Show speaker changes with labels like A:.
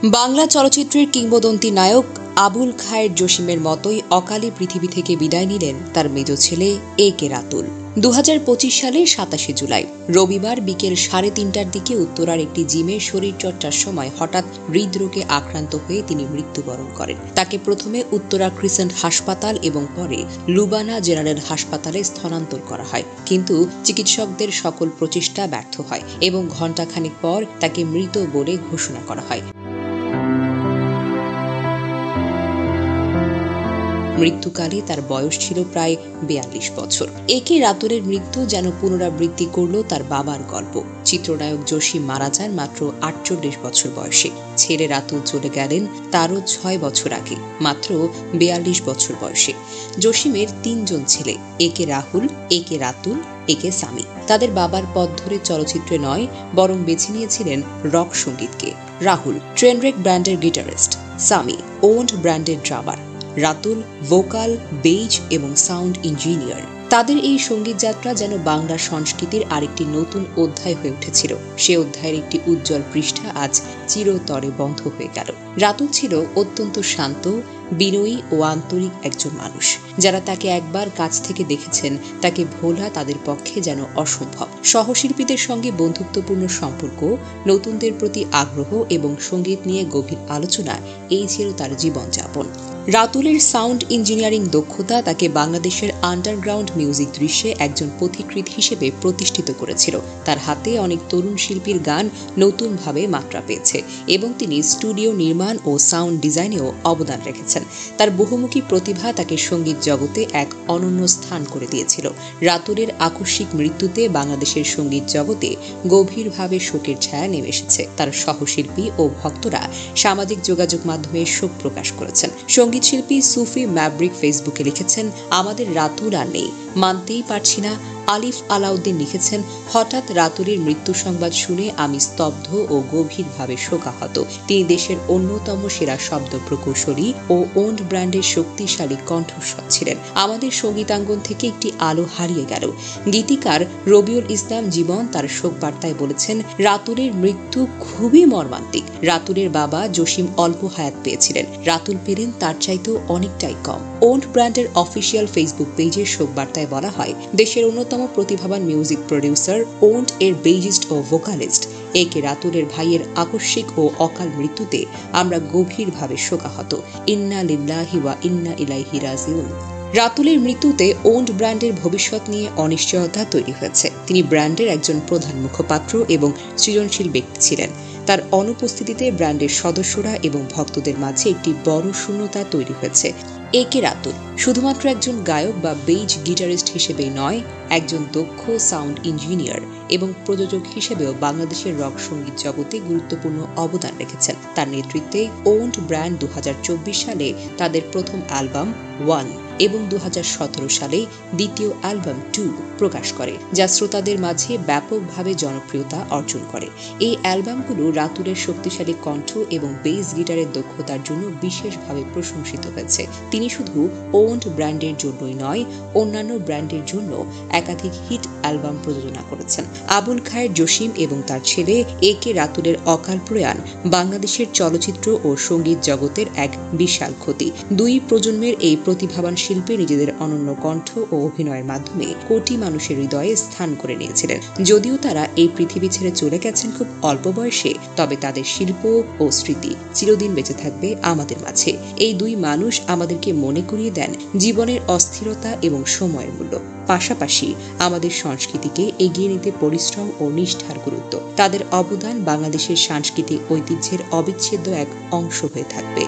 A: বাংলা চলচ্চিত্রের কিংবদন্তি নায়ক আবুল খায়ের জসিমের মতোই অকালে পৃথিবী থেকে বিদায় নিলেন তার মেজ ছেলে এ.কে রাতুল। 2025 সালের 27 জুলাই রবিবার বিকেল 3:30টার দিকে উত্তরার একটি জিমে শরীরচর্চার সময় হঠাৎ হৃদরোগে আক্রান্ত হয়ে তিনি মৃত্যুবরণ করেন। তাকে প্রথমে উত্তরা ক্রিসেন্ট হাসপাতাল এবং পরে লুবানা জেনারেল হাসপাতালে স্থানান্তর করা হয়, কিন্তু চিকিৎসকদের সকল প্রচেষ্টা ব্যর্থ হয় এবং ঘণ্টাখানেক পর তাকে মৃত বলে ঘোষণা করা হয়। মৃত্যুকালে তার বয়স ছিল প্রায় 42 বছর। এ.কে রাতুলের মৃত্যু যেন পুনরাবৃত্তি করল তার বাবার গল্প। চিত্রনায়ক জসিম মারা যান মাত্র 48 বছর বয়সে। ছেলে রাতুল চলে গেলেন তারও 6 বছর আগে, মাত্র 42 বছর বয়সে। জসিমের 3 জন ছেলে, A K Rahul, A K Ratul, A K Sami. তাদের বাবার পথ ধরে চলচ্চিত্রে নয়, বরং বেছে নিয়েছিলেন রক সঙ্গীতকে। রাহুল ট্রেনরেক ব্র্যান্ডের গিটারিস্ট, সামি ওন্ড ব্র্যান্ডের ড্রামার, রাতুল ভোকাল, বেজ এবং সাউন্ড ইঞ্জিনিয়ার। তাদের এই সঙ্গীত যাত্রা যেন বাংলা সংস্কৃতির আরেকটি নতুন অধ্যায় হয়ে উঠেছিল। সে অধ্যায়ের একটি উজ্জ্বল পৃষ্ঠা আজ চিরতরে বন্ধ হয়ে গেল। রাতুল ছিল অত্যন্ত শান্ত, বিনয়ী ও আন্তরিক একজন মানুষ। যারা তাকে একবার কাছ থেকে দেখেছেন তাকে ভোলা তাদের পক্ষে যেন অসম্ভব। সহশিল্পীদের সঙ্গে বন্ধুত্বপূর্ণ সম্পর্ক, নতুনদের প্রতি আগ্রহ এবং সঙ্গীত নিয়ে গভীর আলোচনা, এই ছিল তার জীবনযাপন। রাতুলের সাউন্ড ইঞ্জিনিয়ারিং দক্ষতা তাকে বাংলাদেশের আন্ডারগ্রাউন্ড মিউজিক দৃশ্যে একজন পথিকৃৎ হিসেবে প্রতিষ্ঠিত করেছিল। তার হাতে অনেক তরুণ শিল্পীর গান নতুনভাবে মাত্রা পেয়েছে এবং তিনি স্টুডিও নির্মাণ ও সাউন্ড ডিজাইনেও অবদান রেখেছেন। তার বহুমুখী প্রতিভা তাকে সঙ্গীত জগতে এক অনন্য স্থান করে দিয়েছিল। রাতুলের আকস্মিক মৃত্যুতে বাংলাদেশের সঙ্গীত জগতে গভীরভাবে শোকের ছায়া নেমে এসেছে। তার সহশিল্পী ও ভক্তরা সামাজিক যোগাযোগ মাধ্যমে শোক প্রকাশ করেছেন। সঙ্গীতশিল্পী সুফি ম্যাব্রিক ফেসবুকে লিখেছেন, আমাদের রাতুল আর নেই, মানতেই পারছি না। আলিফ আলাউদ্দিন লিখেছেন, হঠাৎ রাতুলের মৃত্যু সংবাদ শুনে আমি স্তব্ধ ও গভীরভাবে শোকাহত। তিনি দেশের অন্যতম সেরা শব্দ প্রকৌশলী ও ওন্ড ব্র্যান্ডের শক্তিশালী কণ্ঠস্বর ছিলেন। আমাদের সঙ্গীতাঙ্গন থেকে একটি আলো হারিয়ে গেল। গীতিকার রবিউল ইসলাম জীবন তার শোক বার্তায় বলেছেন, রাতুলের মৃত্যু খুবই মর্মান্তিক। রাতুলের বাবা জসিম অল্প হায়াত পেয়েছিলেন, রাতুল পেলেন তার চাইতেও অনেকটাই কম। ওন্ড ব্র্যান্ডের অফিসিয়াল ফেসবুক পেজের শোক বার্তায় বলা হয়, দেশের অন্যতম প্রতিভাবান মিউজিক প্রডিউসার, ওন্ড এর বেজিস্ট ও ভোকালিস্ট এ.কে রাতুলের ভাইয়ের আকস্মিক ও অকাল মৃত্যুতে আমরা গভীরভাবে শোকাহত। ইন্না লিল্লাহি ওয়া ইন্না ইলাইহি রাজিউন। রাতুলের মৃত্যুতে ওন্ড ব্র্যান্ডের ভবিষ্যৎ নিয়ে অনিশ্চয়তা তৈরি হয়েছে। তিনি ব্র্যান্ডের একজন প্রধান মুখপাত্র এবং সৃজনশীল ব্যক্তি ছিলেন। তার অনুপস্থিতিতে ব্র্যান্ডের সদস্যরা এবং ভক্তদের মাঝে একটি বড় শূন্যতা তৈরি হয়েছে। এ.কে রাতুল শুধুমাত্র একজন গায়ক বা বেজ গিটারিস্ট হিসেবেই নয়, একজন দক্ষ সাউন্ড ইঞ্জিনিয়ার এবং প্রযোজক হিসেবেও বাংলাদেশের রক সঙ্গীত জগতে গুরুত্বপূর্ণ অবদান রেখেছেন। তার নেতৃত্বে ওন্ড ব্র্যান্ড 2024 সালে তাদের প্রথম অ্যালবাম 1 এবং 2017 সালে দ্বিতীয় অ্যালবাম 2 প্রকাশ করে, যা শ্রোতাদের মাঝে ব্যাপকভাবে জনপ্রিয়তা অর্জন করে। এই অ্যালবামগুলো রাতুলের শক্তিশালী কণ্ঠ এবং বেস গিটারের দক্ষতার জন্য বিশেষভাবে প্রশংসিত হয়েছে। তিনি শুধু ওন্ড ব্র্যান্ডের জন্যই নয়, অন্যান্য ব্র্যান্ডের জন্য একাধিক হিট অ্যালবাম প্রযোজনা করেছেন। আবুল খায়ের জসিম এবং তার ছেলে এ.কে রাতুলের অকাল প্রয়াণ বাংলাদেশের চলচ্চিত্র ও সঙ্গীত জগতের এক বিশাল ক্ষতি। দুই প্রজন্মের এই প্রতিভাবান শিল্পী নিজেদের অনন্য কণ্ঠ ও অভিনয়ের মাধ্যমে কোটি মানুষের হৃদয়ে স্থান করে নিয়েছিলেন। যদিও তারা এই পৃথিবী ছেড়ে চলে গেছেন খুব অল্প বয়সে, তবে তাদের শিল্প ও স্মৃতি চিরদিন বেঁচে থাকবে আমাদের মাঝে। এই দুই মানুষ আমাদেরকে মনে করিয়ে দেন জীবনের অস্থিরতা এবং সময়ের মূল্য, পাশাপাশি আমাদের সংস্কৃতিকে এগিয়ে নিতে পরিশ্রম ও নিষ্ঠার গুরুত্ব। তাদের অবদান বাংলাদেশের সাংস্কৃতিক ঐতিহ্যের অবিচ্ছেদ্য এক অংশ হয়ে থাকবে।